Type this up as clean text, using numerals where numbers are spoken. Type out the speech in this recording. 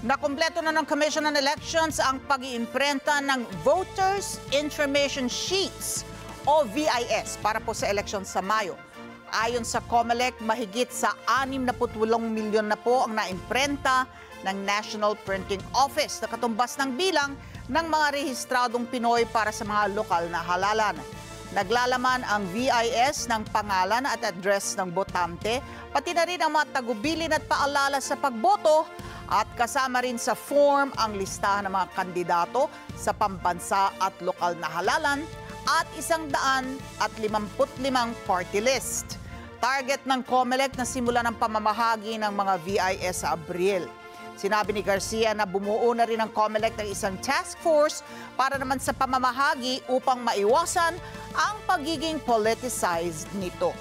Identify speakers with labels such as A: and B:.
A: Nakumpleto na ng Commission on Elections ang pag-iimprenta ng Voters Information Sheets o VIS para po sa eleksyon sa Mayo. Ayon sa COMELEC, mahigit sa 68 milyon na po ang naimprenta ng National Printing Office na katumbas ng bilang ng mga rehistradong Pinoy para sa mga lokal na halalan. Naglalaman ang VIS ng pangalan at address ng botante, pati na rin ang mga tagubilin at paalala sa pagboto, at kasama rin sa form ang listahan ng mga kandidato sa pambansa at lokal na halalan at 155 party list. Target ng COMELEC na simula ng pamamahagi ng mga VIS sa Abril. Sinabi ni Garcia na bumuo na rin ang COMELEC ng isang task force para naman sa pamamahagi upang maiwasan ang pagiging politicized nito.